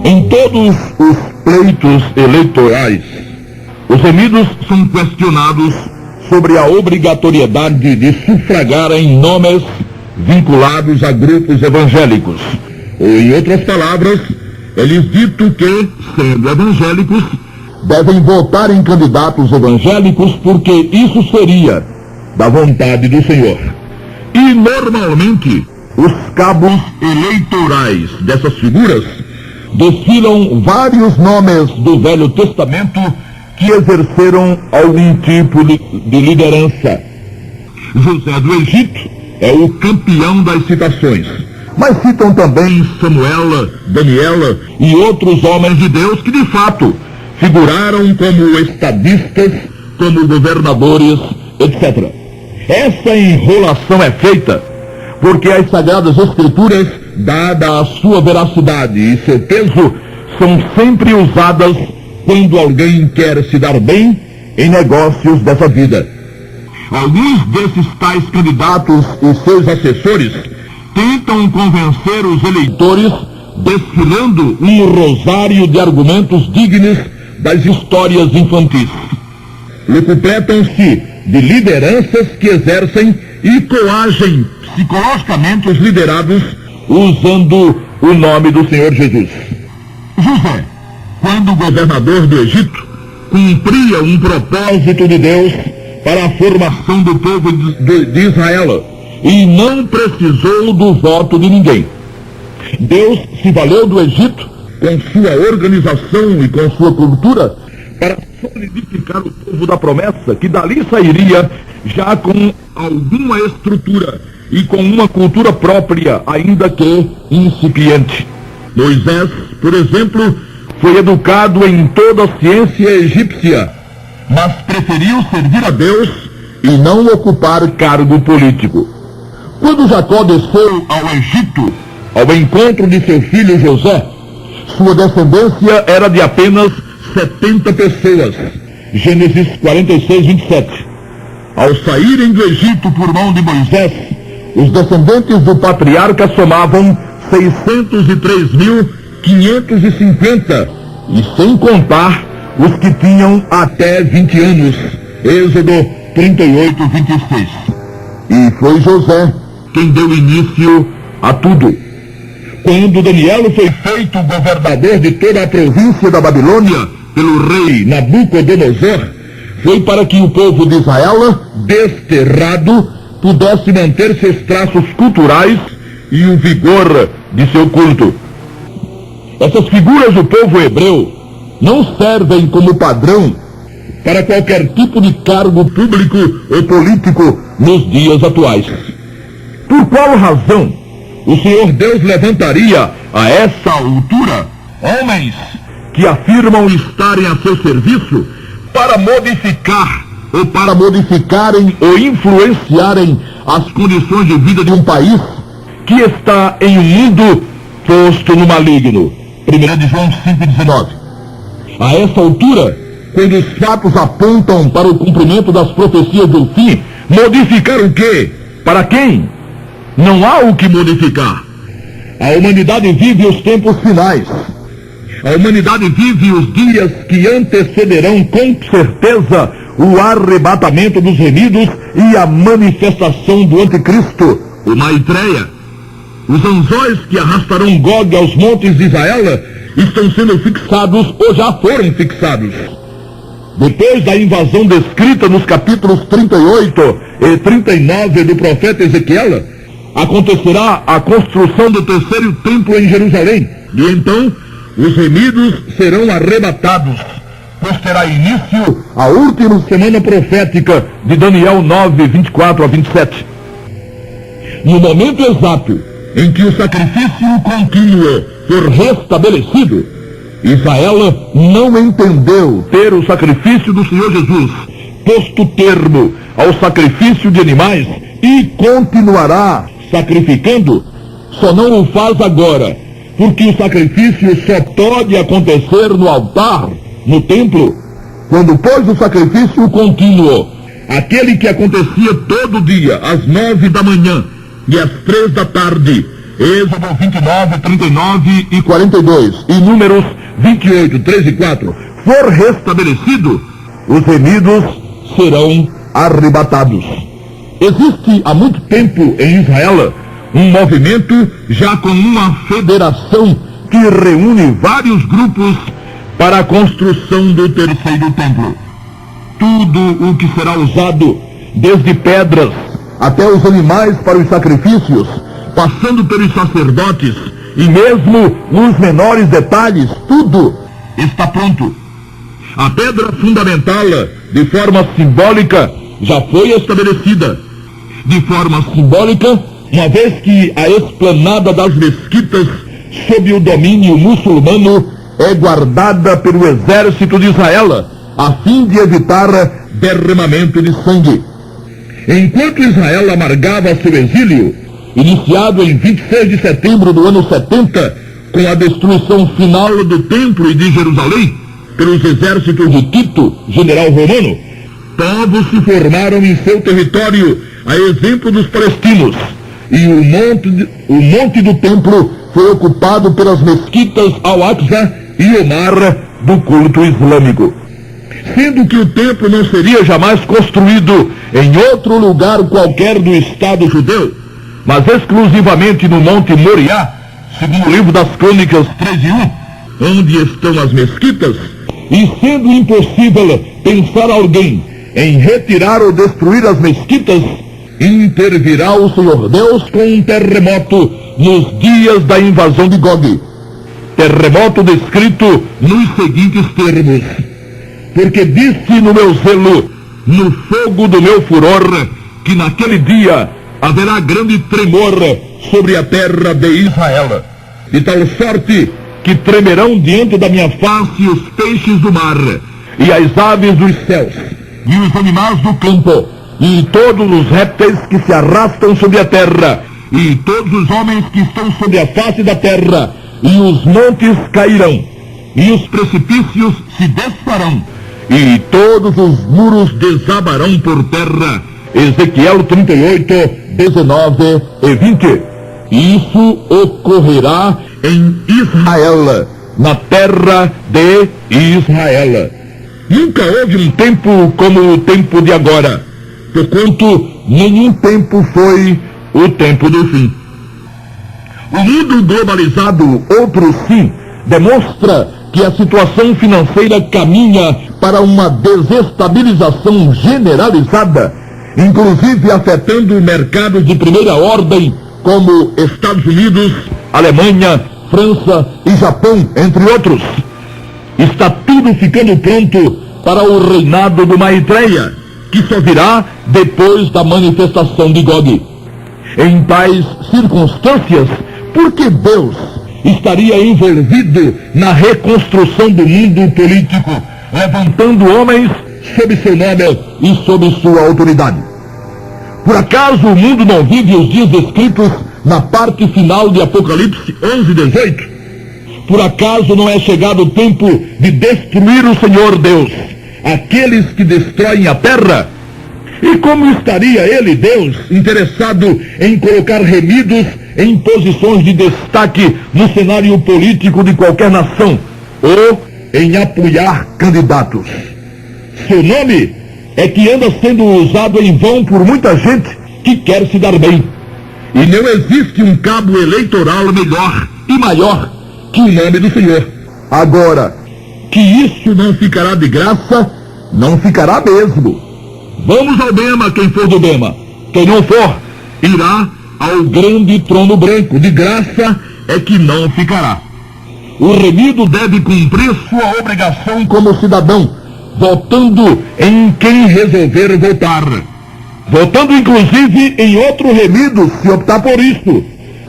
Em todos os pleitos eleitorais, os remidos são questionados sobre a obrigatoriedade de sufragar em nomes vinculados a grupos evangélicos. Ou, em outras palavras, é-lhes dito que, sendo evangélicos, devem votar em candidatos evangélicos porque isso seria da vontade do Senhor. E, normalmente, os cabos eleitorais dessas figuras desfilam vários nomes do Velho Testamento que exerceram algum tipo de liderança. José do Egito é o campeão das citações, mas citam também Samuel, Daniel e outros homens de Deus que de fato figuraram como estadistas, como governadores, etc. Essa enrolação é feita porque as Sagradas Escrituras, dada a sua veracidade e seu peso, são sempre usadas quando alguém quer se dar bem em negócios dessa vida. Alguns desses tais candidatos e seus assessores tentam convencer os eleitores desfilando um rosário de argumentos dignos das histórias infantis. Locupletam-se de lideranças que exercem e coagem psicologicamente os liderados usando o nome do Senhor Jesus. José, quando governador do Egito, cumpria um propósito de Deus para a formação do povo de Israel e não precisou do voto de ninguém. Deus se valeu do Egito com sua organização e com sua cultura para solidificar o povo da promessa, que dali sairia já com alguma estrutura e com uma cultura própria, ainda que incipiente. Moisés, por exemplo, foi educado em toda a ciência egípcia, mas preferiu servir a Deus e não ocupar cargo político. Quando Jacó desceu ao Egito, ao encontro de seu filho José, sua descendência era de apenas 70 pessoas. Gênesis 46, 27. Ao saírem do Egito por mão de Moisés, os descendentes do patriarca somavam 603.550, e sem contar os que tinham até 20 anos. Êxodo 38, 26. E foi José quem deu início a tudo. Quando Daniel foi feito governador de toda a província da Babilônia pelo rei Nabucodonosor, foi para que o povo de Israel, desterrado, pudesse manter seus traços culturais e o vigor de seu culto. Essas figuras do povo hebreu não servem como padrão para qualquer tipo de cargo público ou político nos dias atuais. Por qual razão o Senhor Deus levantaria a essa altura homens que afirmam estarem a seu serviço para modificar ou para modificarem ou influenciarem as condições de vida de um país que está em um mundo posto no maligno? 1 de João 5,19. A essa altura, quando os fatos apontam para o cumprimento das profecias do fim, modificar o quê? Para quem? Não há o que modificar. A humanidade vive os tempos finais. A humanidade vive os dias que antecederão com certeza o arrebatamento dos remidos e a manifestação do anticristo, o Maitreya. Os anzóis que arrastarão Gog aos montes de Israel estão sendo fixados ou já foram fixados. Depois da invasão descrita nos capítulos 38 e 39 do profeta Ezequiel, acontecerá a construção do terceiro templo em Jerusalém, e então os remidos serão arrebatados, pois terá início a última semana profética de Daniel 9, 24 a 27. No momento exato em que o sacrifício contínuo for restabelecido, Israel não entendeu ter o sacrifício do Senhor Jesus posto termo ao sacrifício de animais e continuará sacrificando, só não o faz agora, porque o sacrifício só pode acontecer no altar, no templo, quando pôs o sacrifício contínuo, aquele que acontecia todo dia, às 9 da manhã, e às 3 da tarde, Êxodo 29, 39 e 42, e Números 28, 3 e 4, for restabelecido, os remidos serão arrebatados. Existe há muito tempo em Israel um movimento já com uma federação que reúne vários grupos para a construção do terceiro templo. Tudo o que será usado, desde pedras até os animais para os sacrifícios, passando pelos sacerdotes e mesmo os menores detalhes, tudo está pronto. A pedra fundamental, de forma simbólica, já foi estabelecida. De forma simbólica, uma vez que a esplanada das mesquitas, sob o domínio muçulmano, é guardada pelo exército de Israel, a fim de evitar derramamento de sangue. Enquanto Israel amargava seu exílio, iniciado em 26 de setembro do ano 70, com a destruição final do templo e de Jerusalém, pelos exércitos de Tito, general romano, povos se formaram em seu território, a exemplo dos palestinos, e o monte do templo foi ocupado pelas mesquitas Al-Aqsa e Omar do culto islâmico. Sendo que o templo não seria jamais construído em outro lugar qualquer do Estado judeu, mas exclusivamente no Monte Moriá, segundo o livro das Crônicas 3 e 1, onde estão as mesquitas, e sendo impossível pensar alguém em retirar ou destruir as mesquitas, intervirá o Senhor Deus com um terremoto nos dias da invasão de Gog. Terremoto descrito nos seguintes termos: porque disse no meu zelo, no fogo do meu furor, que naquele dia haverá grande tremor sobre a terra de Israel, de tal sorte que tremerão diante da minha face os peixes do mar, e as aves dos céus, e os animais do campo, e todos os répteis que se arrastam sobre a terra, e todos os homens que estão sobre a face da terra, e os montes cairão, e os precipícios se desfarão, e todos os muros desabarão por terra. Ezequiel 38, 19 e 20. Isso ocorrerá em Israel, na terra de Israel. Nunca houve um tempo como o tempo de agora, porquanto nenhum tempo foi o tempo do fim. O mundo globalizado, outro sim, demonstra que a situação financeira caminha para uma desestabilização generalizada, inclusive afetando mercados de primeira ordem, como Estados Unidos, Alemanha, França e Japão, entre outros. Está tudo ficando pronto para o reinado do Maitreya, que só virá depois da manifestação de Gog. Em tais circunstâncias, por que Deus estaria envolvido na reconstrução do mundo político, levantando homens sob seu nome e sob sua autoridade? Por acaso o mundo não vive os dias descritos na parte final de Apocalipse 11, 18? Por acaso não é chegado o tempo de destruir o Senhor Deus, aqueles que destroem a terra? E como estaria ele, Deus, interessado em colocar remidos em posições de destaque no cenário político de qualquer nação, ou em apoiar candidatos? Seu nome é que anda sendo usado em vão por muita gente que quer se dar bem. E não existe um cabo eleitoral melhor e maior que o nome do Senhor. Agora, que isso não ficará de graça, não ficará mesmo. Vamos ao Bema, quem for do Bema. Quem não for, irá ao grande trono branco. De graça é que não ficará. O remido deve cumprir sua obrigação como cidadão, votando em quem resolver votar. Votando inclusive em outro remido, se optar por isso.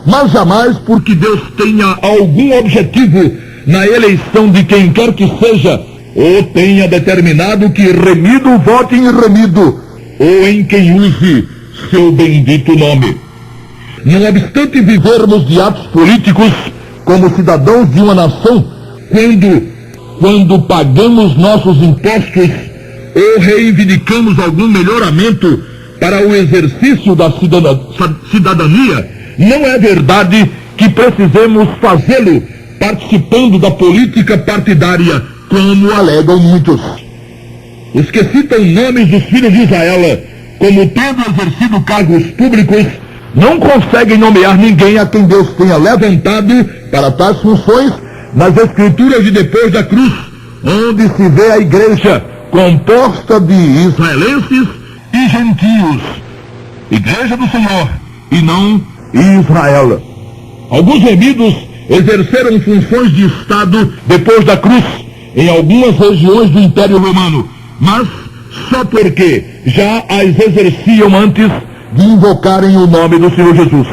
Mas jamais porque Deus tenha algum objetivo na eleição de quem quer que seja, ou tenha determinado que remido vote em remido, ou em quem use seu bendito nome. Não obstante vivermos de atos políticos como cidadãos de uma nação, quando pagamos nossos impostos ou reivindicamos algum melhoramento para o exercício da cidadania, não é verdade que precisemos fazê-lo participando da política partidária, como alegam muitos. Os que citam nomes dos filhos de Israel como tendo exercido cargos públicos não conseguem nomear ninguém a quem Deus tenha levantado para tais funções nas Escrituras de depois da cruz, onde se vê a igreja composta de israelenses e gentios, igreja do Senhor e não Israel. Alguns remidos exerceram funções de Estado depois da cruz em algumas regiões do Império Romano, mas só porque já as exerciam antes de invocarem o nome do Senhor Jesus.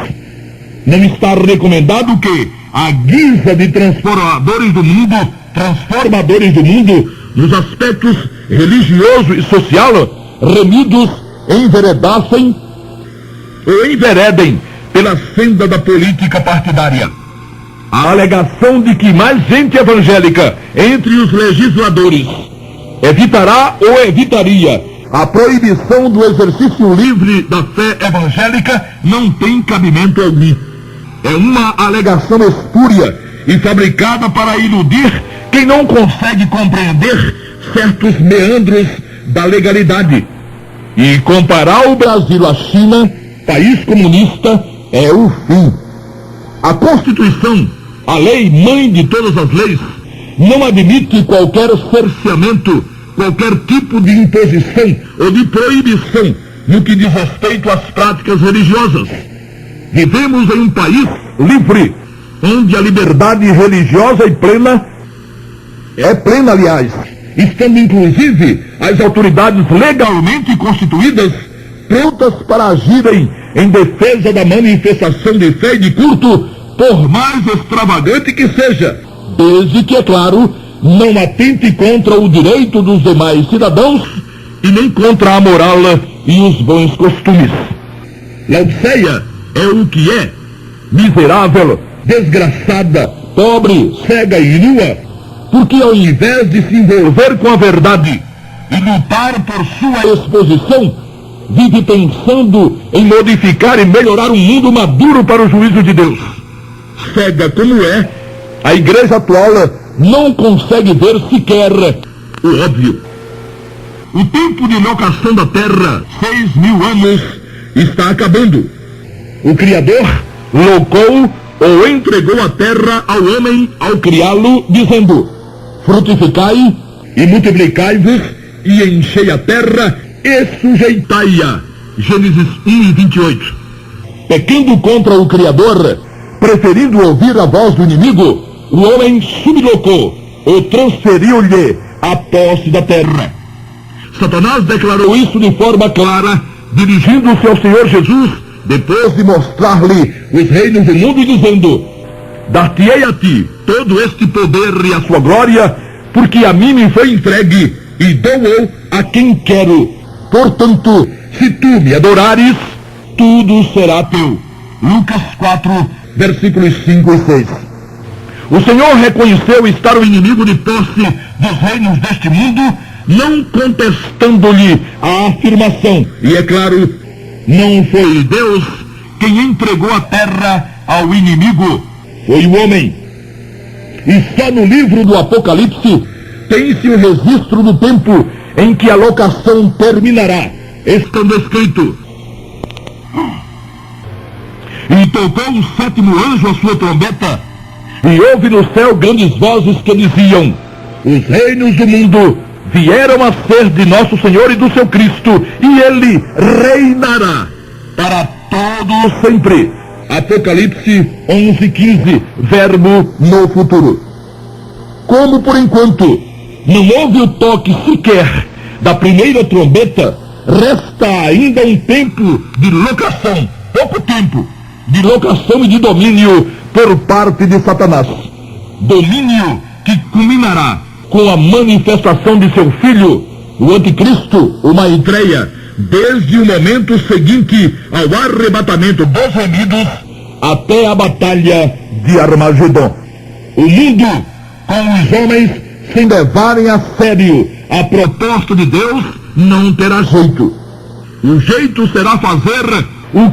Não está recomendado que, à guisa de transformadores do mundo, nos aspectos religioso e social, remidos enveredassem ou enveredem pela senda da política partidária. A alegação de que mais gente evangélica entre os legisladores evitará ou evitaria a proibição do exercício livre da fé evangélica não tem cabimento algum. É uma alegação espúria e fabricada para iludir quem não consegue compreender certos meandros da legalidade. E comparar o Brasil à China, país comunista, é o fim. A Constituição, a lei mãe de todas as leis, não admite qualquer cerceamento, qualquer tipo de imposição ou de proibição no que diz respeito às práticas religiosas. Vivemos em um país livre, onde a liberdade religiosa é plena, aliás, estando inclusive as autoridades legalmente constituídas prontas para agirem em defesa da manifestação de fé e de culto, por mais extravagante que seja, desde que, é claro, não atente contra o direito dos demais cidadãos e nem contra a moral e os bons costumes. Laodiceia é o que é, miserável, desgraçada, pobre, cega e nua, porque ao invés de se envolver com a verdade e lutar por sua exposição, vive pensando em modificar e melhorar um mundo maduro para o juízo de Deus. Cega como é, a igreja atual não consegue ver sequer o óbvio. O tempo de locação da terra, 6.000 anos, está acabando. O Criador locou ou entregou a terra ao homem ao criá-lo, dizendo: frutificai e multiplicai-vos e enchei a terra e sujeitai-a. Gênesis 1:28. Pecando contra o Criador, preferindo ouvir a voz do inimigo, o homem sublocou ou transferiu-lhe a posse da terra. Satanás declarou isso de forma clara, dirigindo-se ao Senhor Jesus, depois de mostrar-lhe os reinos do mundo, dizendo: dar-te-ei a ti todo este poder e a sua glória, porque a mim me foi entregue, e dou-o a quem quero. Portanto, se tu me adorares, tudo será teu. Lucas 4, versículos 5 e 6. O Senhor reconheceu estar o inimigo de posse dos reinos deste mundo, não contestando-lhe a afirmação. E é claro, não foi Deus quem entregou a terra ao inimigo, foi o homem. E só no livro do Apocalipse tem-se o registro do tempo em que a locação terminará, estando escrito: e tocou o sétimo anjo a sua trombeta, e houve no céu grandes vozes que diziam: os reinos do mundo vieram a ser de nosso Senhor e do seu Cristo, e ele reinará para todo sempre. Apocalipse 11:15, verbo no futuro. Como por enquanto não houve o toque sequer da primeira trombeta, resta ainda um tempo de locação, pouco tempo, de locação e de domínio por parte de Satanás. Domínio que culminará com a manifestação de seu filho, o anticristo, o Maitreya, desde o momento seguinte ao arrebatamento dos remidos até a batalha de Armagedon. O mundo, com os homens, sem levarem a sério a proposta de Deus, não terá jeito. O jeito será fazer o